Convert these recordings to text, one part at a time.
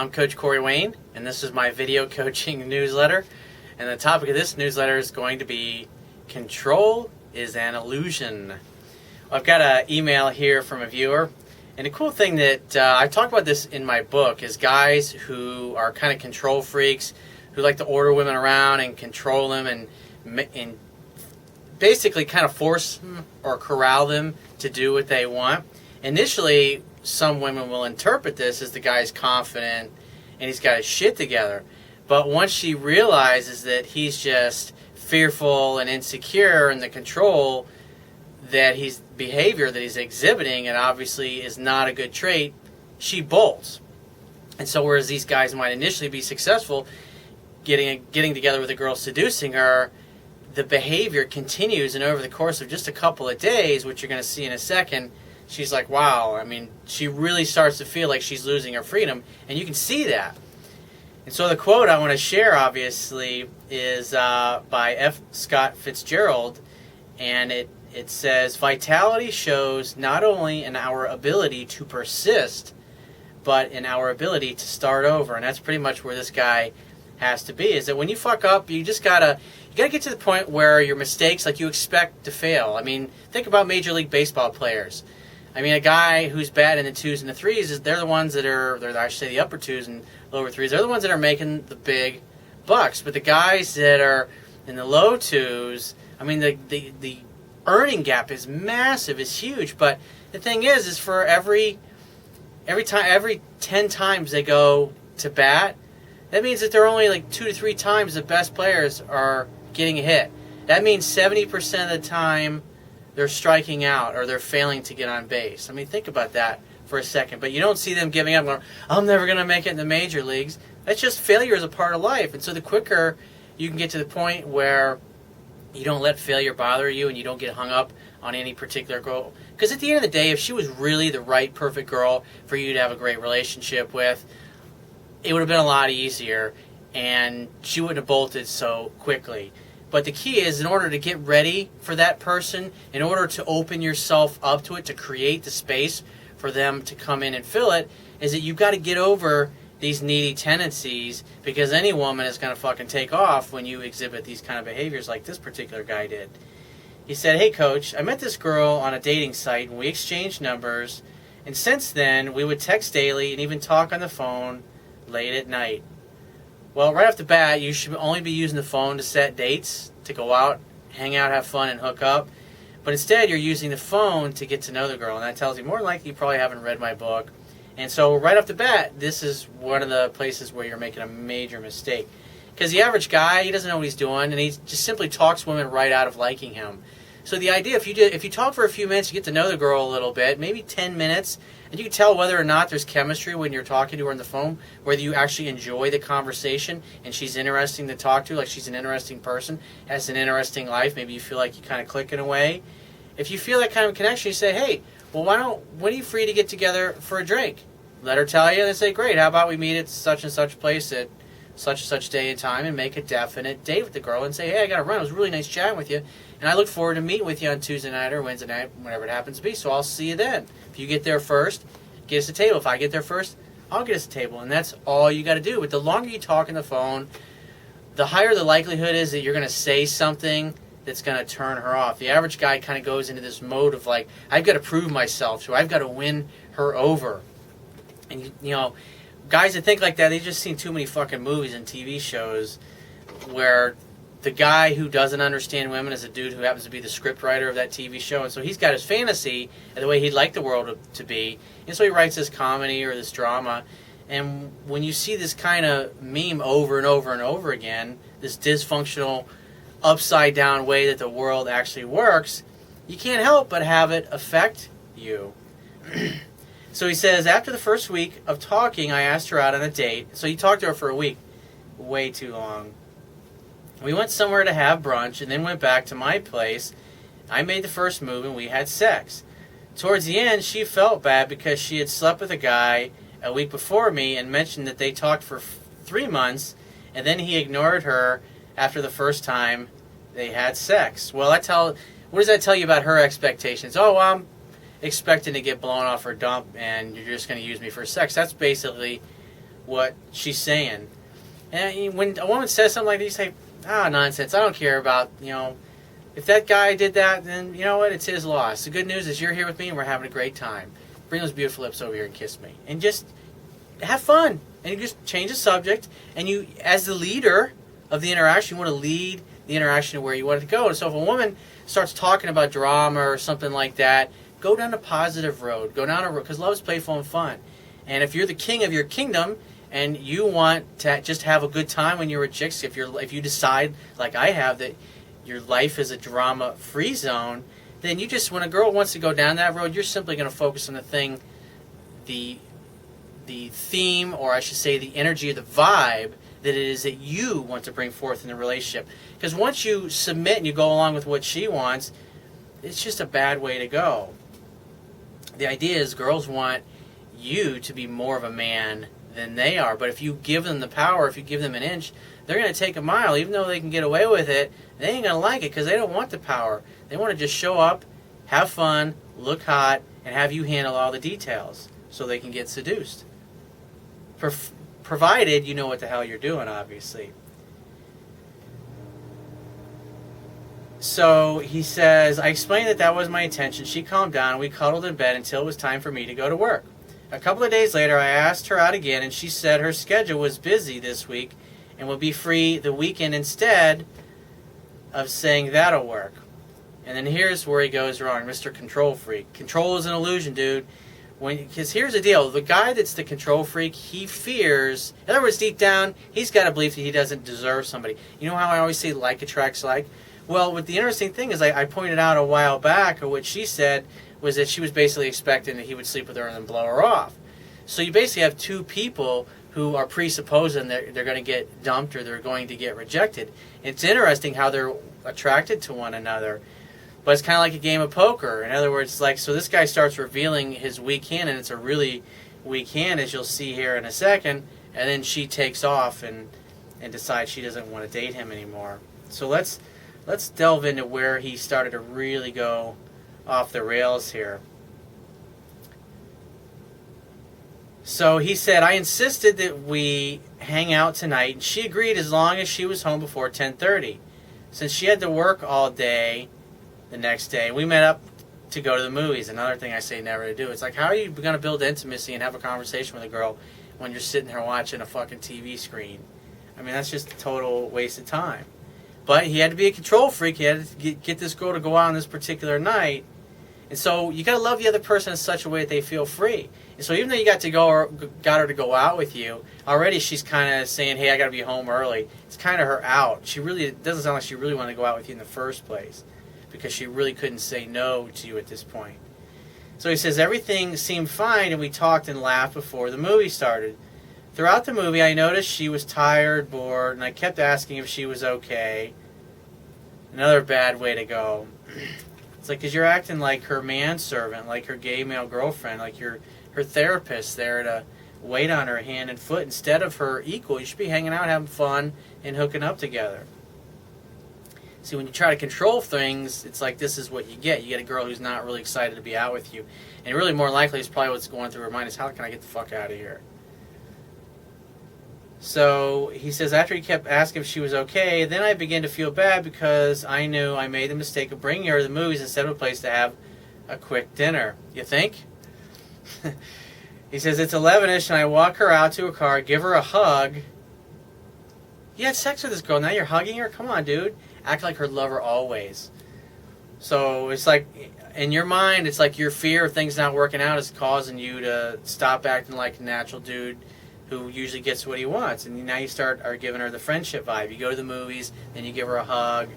I'm Coach Corey Wayne, and this is my video coaching newsletter. And the topic of this newsletter is going to be Control is an Illusion. I've got an email here from a viewer, and the cool thing that I've talked about this in my book is guys who are kind of control freaks, who like to order women around and control them and basically kind of force them or corral them to do what they want. Initially, some women will interpret this as the guy's confident and he's got his shit together. But once she realizes that he's just fearful and insecure and the control that he's behavior that he's exhibiting and obviously is not a good trait, she bolts. And so whereas these guys might initially be successful getting together with a girl, seducing her, the behavior continues, and over the course of just a couple of days, which you're going to see in a second, she's like, wow, I mean, she really starts to feel like she's losing her freedom, and you can see that. And so the quote I want to share, obviously, is by F. Scott Fitzgerald, and it says, vitality shows not only in our ability to persist, but in our ability to start over. And that's pretty much where this guy has to be, is that when you fuck up, you gotta get to the point where your mistakes, like, you expect to fail. I mean, think about Major League Baseball players. I mean, a guy who's bad in the twos and the threes, they're the ones that I should say the upper twos and lower threes, they're the ones that are making the big bucks. But the guys that are in the low twos, I mean, the earning gap is massive, is huge. But the thing is for every 10 times they go to bat, that means that they're only like 2 to 3 times the best players are getting a hit. That means 70% of the time they're striking out or they're failing to get on base. I mean, think about that for a second. But you don't see them giving up going, I'm never going to make it in the major leagues. That's just failure is a part of life. And so the quicker you can get to the point where you don't let failure bother you and you don't get hung up on any particular goal. Because at the end of the day, if she was really the right, perfect girl for you to have a great relationship with, it would have been a lot easier and she wouldn't have bolted so quickly. But the key is, in order to get ready for that person, in order to open yourself up to it, to create the space for them to come in and fill it, is that you've got to get over these needy tendencies, because any woman is going to fucking take off when you exhibit these kind of behaviors like this particular guy did. He said, hey coach, I met this girl on a dating site and we exchanged numbers, and since then we would text daily and even talk on the phone late at night. Well, right off the bat, you should only be using the phone to set dates, to go out, hang out, have fun, and hook up. But instead, you're using the phone to get to know the girl. And that tells you more than likely you probably haven't read my book. And so right off the bat, this is one of the places where you're making a major mistake. Because the average guy, he doesn't know what he's doing, and he just simply talks women right out of liking him. So the idea, if you talk for a few minutes, you get to know the girl a little bit, maybe 10 minutes, and you can tell whether or not there's chemistry when you're talking to her on the phone, whether you actually enjoy the conversation and she's interesting to talk to, like she's an interesting person, has an interesting life, maybe you feel like you kind of click in a way. If you feel that kind of connection, you say, hey, well, when are you free to get together for a drink? Let her tell you, and then say, great, how about we meet at such and such place at such and such day and time, and make a definite date with the girl and say, hey, I got to run. It was really nice chatting with you, and I look forward to meeting with you on Tuesday night or Wednesday night, whenever it happens to be, so I'll see you then. If you get there first, get us a table. If I get there first, I'll get us a table, and that's all you got to do. But the longer you talk on the phone, the higher the likelihood is that you're going to say something that's going to turn her off. The average guy kind of goes into this mode of like, I've got to prove myself to her. I've got to win her over. And, you know, guys that think like that, they've just seen too many fucking movies and TV shows where the guy who doesn't understand women is a dude who happens to be the scriptwriter of that TV show. And so he's got his fantasy of the way he'd like the world to be. And so he writes this comedy or this drama. And when you see this kind of meme over and over and over again, this dysfunctional, upside-down way that the world actually works, you can't help but have it affect you. So he says, after the first week of talking, I asked her out on a date. So he talked to her for a week. Way too long. We went somewhere to have brunch and then went back to my place. I made the first move and we had sex. Towards the end, she felt bad because she had slept with a guy a week before me and mentioned that they talked for 3 months, and then he ignored her after the first time they had sex. Well, what does that tell you about her expectations? Oh, I'm expecting to get blown off her dump and you're just going to use me for sex. That's basically what she's saying. And when a woman says something like that, you say, nonsense. I don't care about, if that guy did that, then you know what? It's his loss. The good news is you're here with me and we're having a great time. Bring those beautiful lips over here and kiss me. And just have fun. And you just change the subject. And you, as the leader of the interaction, you want to lead the interaction to where you want it to go. And so if a woman starts talking about drama or something like that, go down a positive road. Go down a road, because love is playful and fun. And if you're the king of your kingdom and you want to just have a good time when you're with chicks, if you decide, like I have, that your life is a drama-free zone, then you just, when a girl wants to go down that road, you're simply going to focus on the theme, or I should say the energy or the vibe that it is that you want to bring forth in the relationship. Because once you submit and you go along with what she wants, it's just a bad way to go. The idea is girls want you to be more of a man than they are. But if you give them the power, if you give them an inch, they're going to take a mile. Even though they can get away with it, they ain't going to like it because they don't want the power. They want to just show up, have fun, look hot, and have you handle all the details so they can get seduced. Provided you know what the hell you're doing, obviously. So he says, I explained that was my intention. She calmed down and we cuddled in bed until it was time for me to go to work. A couple of days later, I asked her out again, and she said her schedule was busy this week and would be free the weekend instead of saying that'll work. And then here's where he goes wrong, Mr. Control Freak. Control is an illusion, dude. Because here's the deal. The guy that's the control freak, he fears, in other words, deep down, he's got a belief that he doesn't deserve somebody. You know how I always say like attracts like? Well, what the interesting thing is, I pointed out a while back, or what she said, was that she was basically expecting that he would sleep with her and then blow her off. So you basically have two people who are presupposing that they're going to get dumped or they're going to get rejected. It's interesting how they're attracted to one another. But it's kind of like a game of poker. In other words, so this guy starts revealing his weak hand, and it's a really weak hand, as you'll see here in a second, and then she takes off and decides she doesn't want to date him anymore. So let's delve into where he started to really go off the rails here. So he said, I insisted that we hang out tonight, and she agreed as long as she was home before 10:30. Since she had to work all day the next day, we met up to go to the movies. Another thing I say never to do. It's like, how are you going to build intimacy and have a conversation with a girl when you're sitting there watching a fucking TV screen? I mean, that's just a total waste of time. But he had to be a control freak. He had to get this girl to go out on this particular night. And so you got to love the other person in such a way that they feel free. And so even though you got her to go out with you, already she's kind of saying, hey, I got to be home early. It's kind of her out. It doesn't sound like she really wanted to go out with you in the first place, because she really couldn't say no to you at this point. So he says, everything seemed fine, and we talked and laughed before the movie started. Throughout the movie, I noticed she was tired, bored, and I kept asking if she was okay. Another bad way to go. It's like, because you're acting like her manservant, like her gay male girlfriend, like you're her therapist there to wait on her hand and foot instead of her equal. You should be hanging out, having fun, and hooking up together. See, when you try to control things, it's like this is what you get. You get a girl who's not really excited to be out with you. And really, more likely, it's probably what's going through her mind is, how can I get the fuck out of here? So he says, after he kept asking if she was okay, then I began to feel bad because I knew I made the mistake of bringing her to the movies instead of a place to have a quick dinner. You think? He says, it's 11-ish, and I walk her out to her car, give her a hug. You had sex with this girl, now you're hugging her? Come on, dude. Act like her lover always. So it's like, in your mind, it's like your fear of things not working out is causing you to stop acting like a natural dude who usually gets what he wants. And now you are giving her the friendship vibe. You go to the movies, then you give her a hug.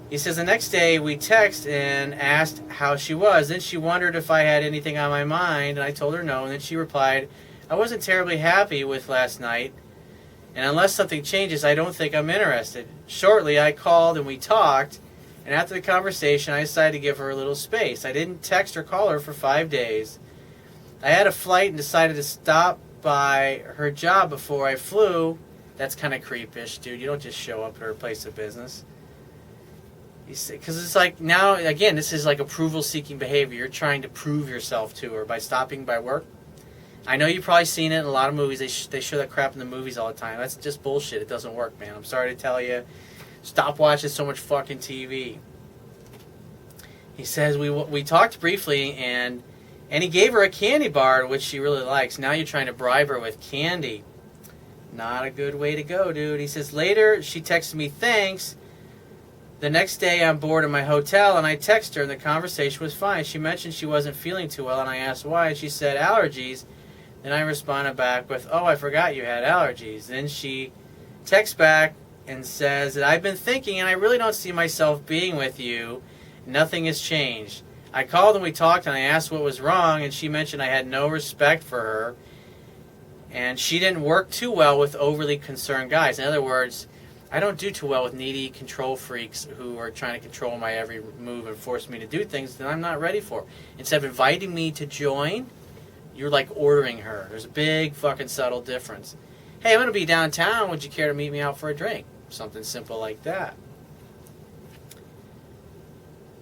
He says, the next day we text and asked how she was. Then she wondered if I had anything on my mind, and I told her no. And then she replied, I wasn't terribly happy with last night, and unless something changes, I don't think I'm interested. Shortly, I called and we talked, and after the conversation, I decided to give her a little space. I didn't text or call her for 5 days. I had a flight and decided to stop by her job before I flew. That's kind of creepish, dude. You don't just show up at her place of business. Because it's like, now, again, this is like approval-seeking behavior. You're trying to prove yourself to her by stopping by work. I know you've probably seen it in a lot of movies. They show that crap in the movies all the time. That's just bullshit. It doesn't work, man. I'm sorry to tell you. Stop watching so much fucking TV. He says, we talked briefly, and he gave her a candy bar, which she really likes. Now you're trying to bribe her with candy. Not a good way to go, dude. He says, later, she texted me, thanks. The next day, I'm bored in my hotel, and I text her, and the conversation was fine. She mentioned she wasn't feeling too well, and I asked why, and she said, allergies. Then I responded back with, oh, I forgot you had allergies. Then she texts back and says that I've been thinking, and I really don't see myself being with you. Nothing has changed. I called and we talked, and I asked what was wrong, and she mentioned I had no respect for her, and she didn't work too well with overly concerned guys. In other words, I don't do too well with needy control freaks who are trying to control my every move and force me to do things that I'm not ready for. Instead of inviting me to join, you're like ordering her. There's a big fucking subtle difference. Hey, I'm going to be downtown. Would you care to meet me out for a drink? Something simple like that.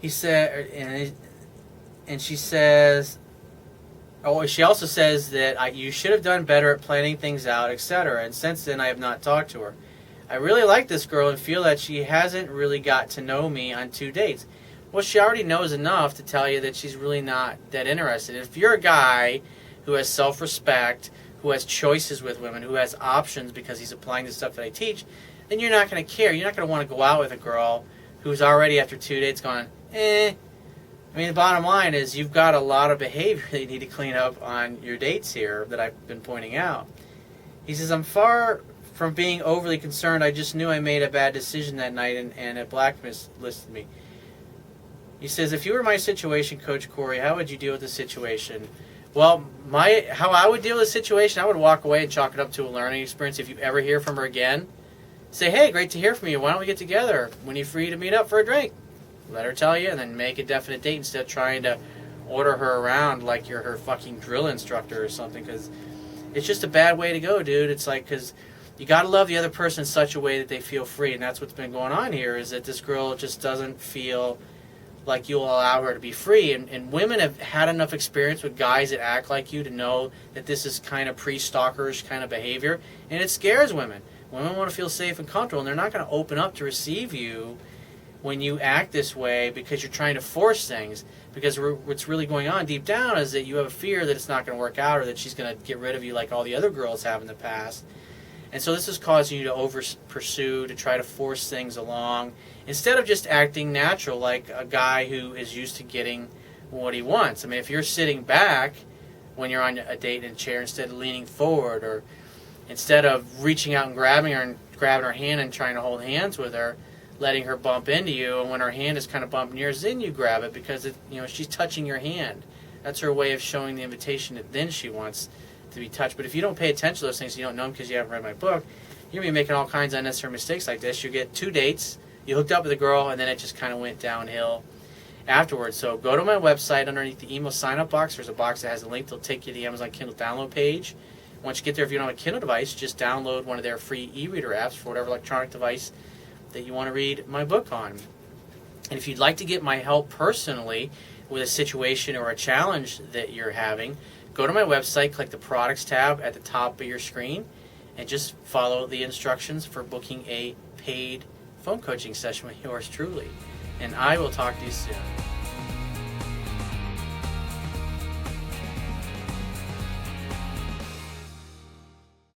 He said, and she says, oh, she also says that you should have done better at planning things out, etc. And since then, I have not talked to her. I really like this girl and feel that she hasn't really got to know me on 2 dates. Well, she already knows enough to tell you that she's really not that interested. If you're a guy who has self-respect, who has choices with women, who has options because he's applying the stuff that I teach, then you're not going to care. You're not going to want to go out with a girl who's already after 2 dates gone, I mean, the bottom line is you've got a lot of behavior that you need to clean up on your dates here that I've been pointing out. He says, I'm far from being overly concerned. I just knew I made a bad decision that night and it blacklisted me. He says, if you were my situation, Coach Corey, how would you deal with the situation? Well, how I would deal with the situation, I would walk away and chalk it up to a learning experience. If you ever hear from her again, say, hey, great to hear from you. Why don't we get together when you're free to meet up for a drink? Let her tell you, and then make a definite date instead of trying to order her around like you're her fucking drill instructor or something, because it's just a bad way to go, dude. It's like, because you got to love the other person in such a way that they feel free, and that's what's been going on here, is that this girl just doesn't feel like you'll allow her to be free. And women have had enough experience with guys that act like you to know that this is kind of pre-stalkerish kind of behavior, and it scares women. Women want to feel safe and comfortable, and they're not going to open up to receive you when you act this way because you're trying to force things. Because what's really going on deep down is that you have a fear that it's not going to work out, or that she's going to get rid of you like all the other girls have in the past. And so this is causing you to over-pursue, to try to force things along, instead of just acting natural like a guy who is used to getting what he wants. I mean, if you're sitting back when you're on a date in a chair instead of leaning forward, or instead of reaching out and grabbing her hand and trying to hold hands with her, letting her bump into you, and when her hand is kind of bumping yours, then you grab it because she's touching your hand. That's her way of showing the invitation that then she wants to be touched. But if you don't pay attention to those things, you don't know them because you haven't read my book, you're going to be making all kinds of unnecessary mistakes like this. You get 2 dates, you hooked up with a girl, and then it just kind of went downhill afterwards. So go to my website. Underneath the email sign-up box, there's a box that has a link that'll take you to the Amazon Kindle download page. Once you get there, if you don't have a Kindle device, just download one of their free e-reader apps for whatever electronic device that you want to read my book on. And if you'd like to get my help personally with a situation or a challenge that you're having, go to my website, click the products tab at the top of your screen, and just follow the instructions for booking a paid phone coaching session with yours truly. And I will talk to you soon.